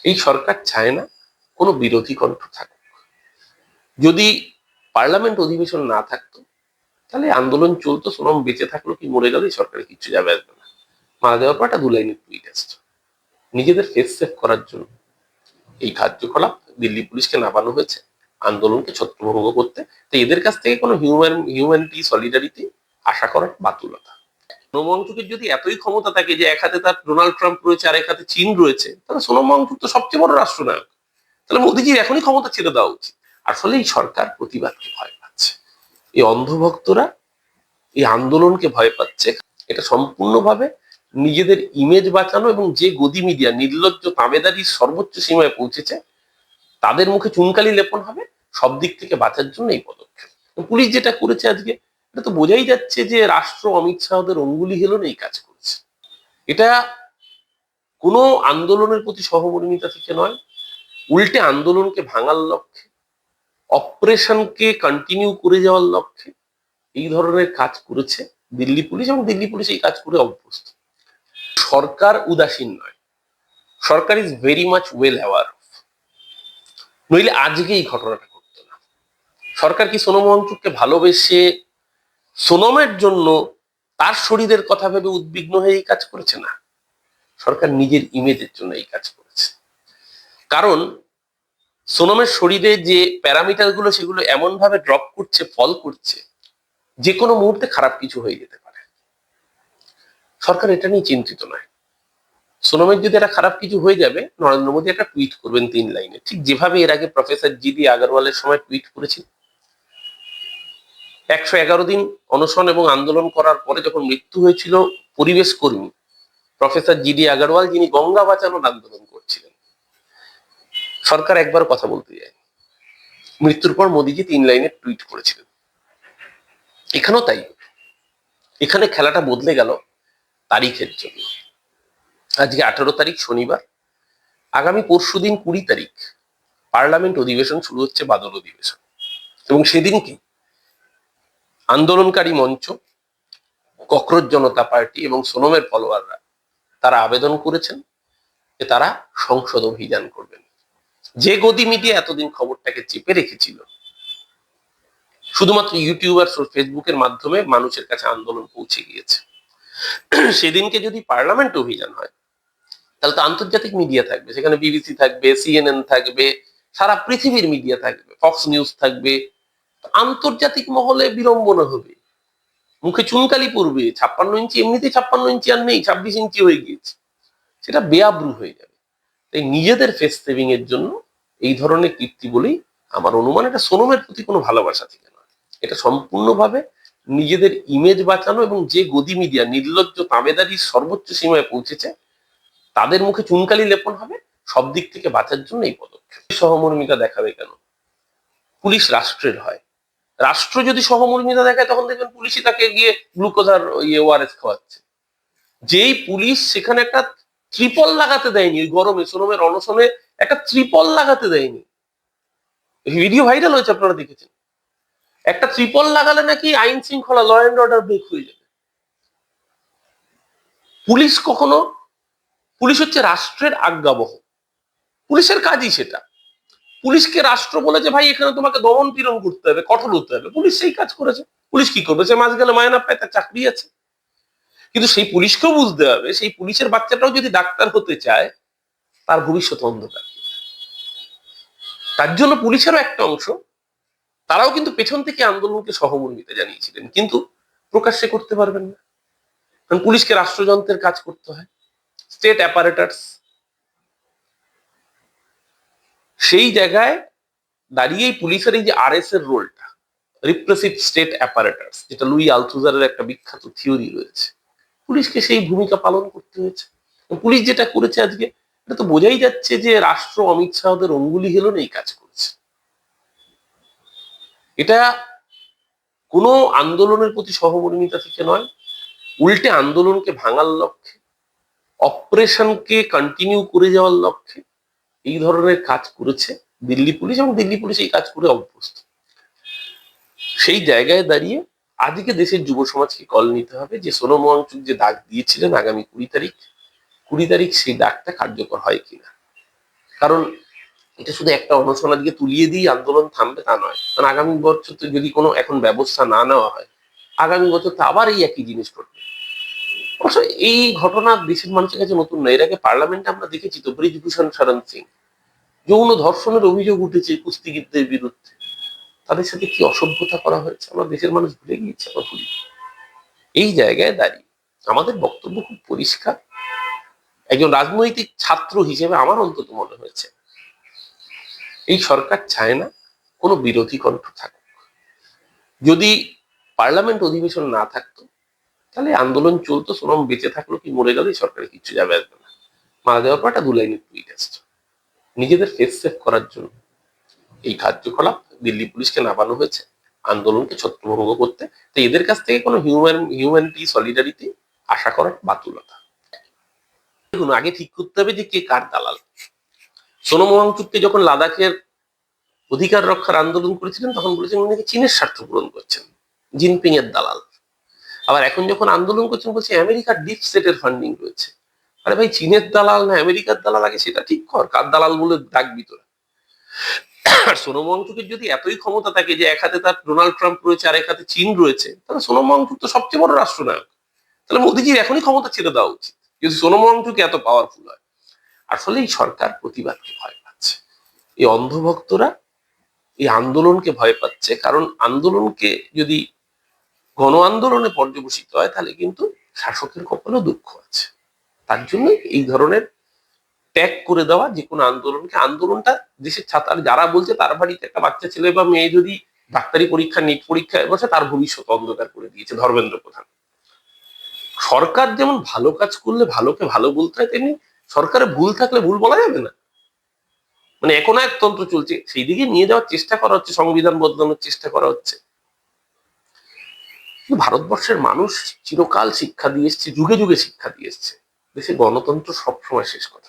এই সরকার চায় না কোনো বিরোধী কণ্ঠ থাকুক। যদি পার্লামেন্ট অধিবেশন না থাকতো তাহলে আন্দোলন চলতো, সোনম বেঁচে থাকলো কি মরে গেল সরকারে কিচ্ছু যাবে আসবে না। মারা যাওয়ার পর একটা 2 লাইনের টুইট আসছে। নিজেদের ফেস সেভ করার জন্য এই কার্যকলাপ দিল্লি পুলিশকে নামানো হয়েছে আন্দোলনকে ছত্রভঙ্গ করতে। তো এদের কাছ থেকে কোনো হিউম্যানিটি সলিডারিটি আশা করার বাতুলতা। সোনম ওয়াংচুকের যদি এতই ক্ষমতা থাকে যে এক হাতে তার ডোনাল্ড ট্রাম্প রয়েছে আর এক হাতে চীন রয়েছে, তাহলে সোনম ওয়াংচুক তো সবচেয়ে বড় রাষ্ট্রনায়ক। তাহলে মোদিজির এখনই ক্ষমতা ছেড়ে দেওয়া উচিত। আসলে এই সরকার প্রতিবাদকে ভয় পাচ্ছে, এই অন্ধভক্তরা এই আন্দোলনকে ভয় পাচ্ছে। এটা সম্পূর্ণভাবে নিজেদের ইমেজ বাঁচানো এবং যে গদি মিডিয়া নির্লজ্জ তাবেদারির সর্বোচ্চ সীমায় পৌঁছেছে তাদের মুখে চুনকালি লেপন হবে, সব দিক থেকে বাঁচার জন্য এই পদক্ষেপ। পুলিশ যেটা করেছে আজকে, এটা তো বোঝাই যাচ্ছে যে রাষ্ট্র অমিত শাহদের অঙ্গুলি হেলনে এই কাজ করেছে। এটা কোনো আন্দোলনের প্রতি সহমর্মিতা থেকে নয়, উল্টে আন্দোলনকে ভাঙার লক্ষ্যে, অপারেশনকে কন্টিনিউ করে যাওয়ার লক্ষ্যে এই ধরনের কাজ করেছে দিল্লি পুলিশ, এবং দিল্লি পুলিশ এই কাজ করে অভ্যস্ত। সরকার উদাসীন নয়, সরকার is very much well aware of, নইলে আজকে এই ঘটনাটা ঘটতো না। সরকার কি সোনম ওয়াংচুককে ভালোবেসে সোনমের জন্য তার শরীরের কথা ভেবে উদ্বিগ্ন হয়ে এই কাজ করেছে? না, সরকার নিজের ইমেজের জন্য এই কাজ করেছে। কারণ সোনমের শরীরে যে প্যারামিটার গুলো সেগুলো এমন ভাবে ড্রপ করছে, ফল করছে, যে কোনো মুহূর্তে খারাপ কিছু হয়ে যেতে পারে। সরকার এটা নিয়ে চিন্তিত নয়। সোনমের যদি একটা খারাপ কিছু হয়ে যাবে, নরেন্দ্র মোদী একটা টুইট করবেন 3 লাইনে, ঠিক যেভাবে এর আগে প্রফেসর জিডি আগারওয়ালের সময় টুইট করেছিল। 111 দিন অনশন এবং আন্দোলন করার পরে যখন মৃত্যু হয়েছিল পরিবেশ কর্মী প্রফেসর জিডি আগারওয়াল, যিনি গঙ্গা বাঁচানোর আন্দোলন করছিলেন, সরকার একবার কথা বলতে যায়। মৃত্যুর পর মোদীজি 3 লাইনের টুইট করেছিলেন। এখানেও তাই, এখানে খেলাটা বদলে গেল তারিখের জন্য। আজকে 18 তারিখ শনিবার, আগামী পরশুদিন 20 তারিখ পার্লামেন্ট অধিবেশন শুরু হচ্ছে, বাদল অধিবেশন। এবং সেদিনকে আন্দোলনকারী মঞ্চ, ককরোচ জনতা পার্টি এবং সোনমের ফলোয়াররা তারা আবেদন করেছেন যে তারা সংসদ অভিযান করবেন। যে গদি মিডিয়া এতদিন খবরটাকে চেপে রেখেছিল, শুধুমাত্র ইউটিউব আর ফেসবুকের মাধ্যমে মানুষের কাছে আন্দোলন পৌঁছে গিয়েছে। সেদিনকে যদি পার্লামেন্ট অভিযান হয় তাহলে তো আন্তর্জাতিক মিডিয়া থাকবে, সেখানে বিবিসি থাকবে, সিএনএন থাকবে, সারা পৃথিবীর মিডিয়া থাকবে, ফক্স নিউজ থাকবে। আন্তর্জাতিক মহলে বিড়ম্বনা হবে, মুখে চুনকালি পড়বে। 56 ইঞ্চি এমনিতেই 56 ইঞ্চি আর নেই, 26 ইঞ্চি হয়ে গিয়েছে, সেটা বেআব্রু হয়ে যাবে। তাই নিজেদের ফেস সেভিং এর জন্য এই ধরনের কীর্তি বলেই আমার অনুমান। এটা সোনমের প্রতি কোনো ভালোবাসা থেকে নয়, এটা সম্পূর্ণভাবে নিজেদের ইমেজ বাঁচানো এবং যে গদি মিডিয়া নির্লজ্জ তাবেদারির সর্বোচ্চ সীমায় পৌঁছেছে তাদের মুখে চুনকালি লেপন হবে, সব দিক থেকে বাঁচার জন্য এই পদক্ষেপ। সহমর্মিতা দেখাবে কেন? পুলিশ রাষ্ট্রের হয়, রাষ্ট্র যদি সহমর্মিতা দেখায় তখন দেখবেন পুলিশই তাকে গিয়ে গ্লুকোজ আর ওআরএস খাওয়াচ্ছে। যেই পুলিশ সেখানে একটা ত্রিপল লাগাতে দেয়নি, ওই গরমে সোনমের অনশনে একটা ত্রিপল লাগাতে দেয়নি, ভিডিও ভাইরাল হয়েছে, আপনারা দেখেছেন। একটা ত্রিপল লাগালে নাকি আইন শৃঙ্খলা, ল অ্যান্ড অর্ডার ব্রেক হয়ে যাবে। পুলিশ কখনো, পুলিশ হচ্ছে রাষ্ট্রের আজ্ঞাবহ, পুলিশের কাজই সেটা। পুলিশকে রাষ্ট্র বলেছে ভাই এখানে তোমাকে দমন পীড়ন করতে হবে, কঠোর হতে হবে, পুলিশ সেই কাজ করেছে। পুলিশ কি করবে? সে মাস গেলে মায়না পায়, তার চাকরি আছে। কিন্তু সেই পুলিশকেও বুঝতে হবে, সেই পুলিশের বাচ্চাটাও যদি ডাক্তার হতে চায় তার ভবিষ্যৎ অন্ধকার। তার জন্য পুলিশেরও একটা অংশ, তারাও কিন্তু পেছন থেকে আন্দোলনকে সহমর্মিতা জানিয়েছিলেন, কিন্তু প্রকাশ্যে করতে পারবেন না, কারণ পুলিশকে রাষ্ট্রযন্ত্রের কাজ করতে হয়, স্টেট অ্যাপারেটাস। সেই জায়গায় দাঁড়িয়েই পুলিশের এই যে আরএস এর রোলটা, রিপ্রেসিভ স্টেট অ্যাপারেটাস, যেটা লুই আলথুজারের একটা বিখ্যাত থিওরি রয়েছে, পুলিশকে সেই ভূমিকা পালন করতে হয়েছে। পুলিশ যেটা করেছে আজকে, এটা তো বোঝাই যাচ্ছে যে রাষ্ট্র অমিত শাহদের অঙ্গুলি হেলনে এই কাজ করেছে। এটা কোনো আন্দোলনের প্রতি সহমর্মিতা থেকে নয়, উল্টে আন্দোলনকে ভাঙার লক্ষ্যে, অপারেশনকে কন্টিনিউ করে যাওয়ার লক্ষ্যে এই ধরনের কাজ করেছে দিল্লি পুলিশ, এবং দিল্লি পুলিশ এই কাজ করে অভ্যস্ত। সেই জায়গায় দাঁড়িয়ে আজকে দেশের যুব সমাজকে কল নিতে হবে যে সোনম ওয়াংচুক যে ডাক দিয়েছিলেন আগামী 20 তারিখ সেই ডাকটা কার্যকর হয় কিনা। কারণ এটা শুধু একটা অনশন আজকে তুলিয়ে দিয়ে আন্দোলন থামবে তা নয়, কারণ আগামী বছর তো যদি কোনো এখন ব্যবস্থা না নেওয়া হয়, আগামী বছর তো আবার এই একই জিনিস ঘটবে। অবশ্য এই ঘটনা দেশের মানুষের কাছে নতুন নয়, এর আগে পার্লামেন্টে আমরা দেখেছি তো, ব্রিজভূষণ শরণ সিং, যৌন ধর্ষণের অভিযোগ উঠেছে কুস্তিগীরদের বিরুদ্ধে, তাদের সাথে কি অসভ্যতা করা হয়েছে আমরা দেশের মানুষ ভুলে গিয়েছে, আমরা ভুলি। এই জায়গায় দাঁড়িয়ে আমাদের বক্তব্য খুব পরিষ্কার। একজন রাজনৈতিক ছাত্র হিসেবে আমার অন্তত মনে হয়েছে এই সরকার চায় না কোনো বিরোধী কণ্ঠ থাকুক। যদি পার্লামেন্ট অধিবেশন না থাকতো তাহলে আন্দোলন চলতো, সোনম বেঁচে থাকলো কি মরে গেল সরকারে কিচ্ছু যাবে আসবে না। মারা যাওয়ার পর একটা 2 লাইনের টুইট আসছে। নিজেদের ফেস সেভ করার জন্য এই কার্যকলাপ দিল্লি পুলিশকে নামানো হয়েছে আন্দোলনকে ছত্রভঙ্গ করতে। তো এদের কাছ থেকে কোনো হিউম্যানিটি সলিডারিটি আশা করার বাতুলতা। দেখুন, আগে ঠিক করতে হবে যে কে কার দালাল। সোনম ওয়াংচুককে যখন লাদাখের অধিকার রক্ষার আন্দোলন করেছিলেন তখন বলেছেন উনি নাকি চীনের স্বার্থ পূরণ করছেন, জিনপিং এর দালাল। আবার এখন যখন আন্দোলন করছেন বলছে আমেরিকার ডিপ স্টেটের ফান্ডিং রয়েছে। আরে ভাই, চীনের দালাল না আমেরিকার দালাল, আগে সেটা ঠিক কর, কার দালাল বলে ডাকবি তোরা। আর সোনম ওয়াংচুকের যদি এতই ক্ষমতা থাকে যে এক হাতে তার ডোনাল্ড ট্রাম্প রয়েছে আর এক হাতে চীন রয়েছে, তাহলে সোনম ওয়াংচুক তো সবচেয়ে বড় রাষ্ট্রনায়ক। তাহলে মোদিজির এখনই ক্ষমতা ছেড়ে দেওয়া উচিত যদি সোনম ওয়াংচুক এত পাওয়ারফুল হয়। আসলে এই সরকার প্রতিবাদকে ভয় পাচ্ছে, এই অন্ধভক্তরা এই আন্দোলনকে ভয় পাচ্ছে। কারণ আন্দোলনকে যদি গণ আন্দোলনে পর্যবসিত হয় তাহলে কিন্তু শাসকের কপালেও দুঃখ আছে। তার জন্য এই ধরনের ত্যাগ করে দেওয়া যে কোনো আন্দোলনকে, আন্দোলনটা দেশের ছাত্র যারা বলছে তার বাড়িতে একটা বাচ্চা ছেলে বা মেয়ে যদি ডাক্তারি পরীক্ষা নিট পরীক্ষায় বসে তার ভবিষ্যৎ অন্ধকার করে দিয়েছে ধর্মেন্দ্র প্রধান। সরকার যেমন ভালো কাজ করলে ভালোকে ভালো বলতে হয়, তেমনি সরকারে ভুল থাকলে ভুল বলা যাবে না। মানে একনায়কতন্ত্র চলছে, সেই দিকে নিয়ে যাওয়ার চেষ্টা করা হচ্ছে, সংবিধান বদলানোর চেষ্টা করা হচ্ছে। ভারতবর্ষের মানুষ চিরকাল শিক্ষা দিয়ে এসছে, যুগে যুগে শিক্ষা দিয়ে এসছে, দেশে গণতন্ত্র সবসময় শেষ কথা।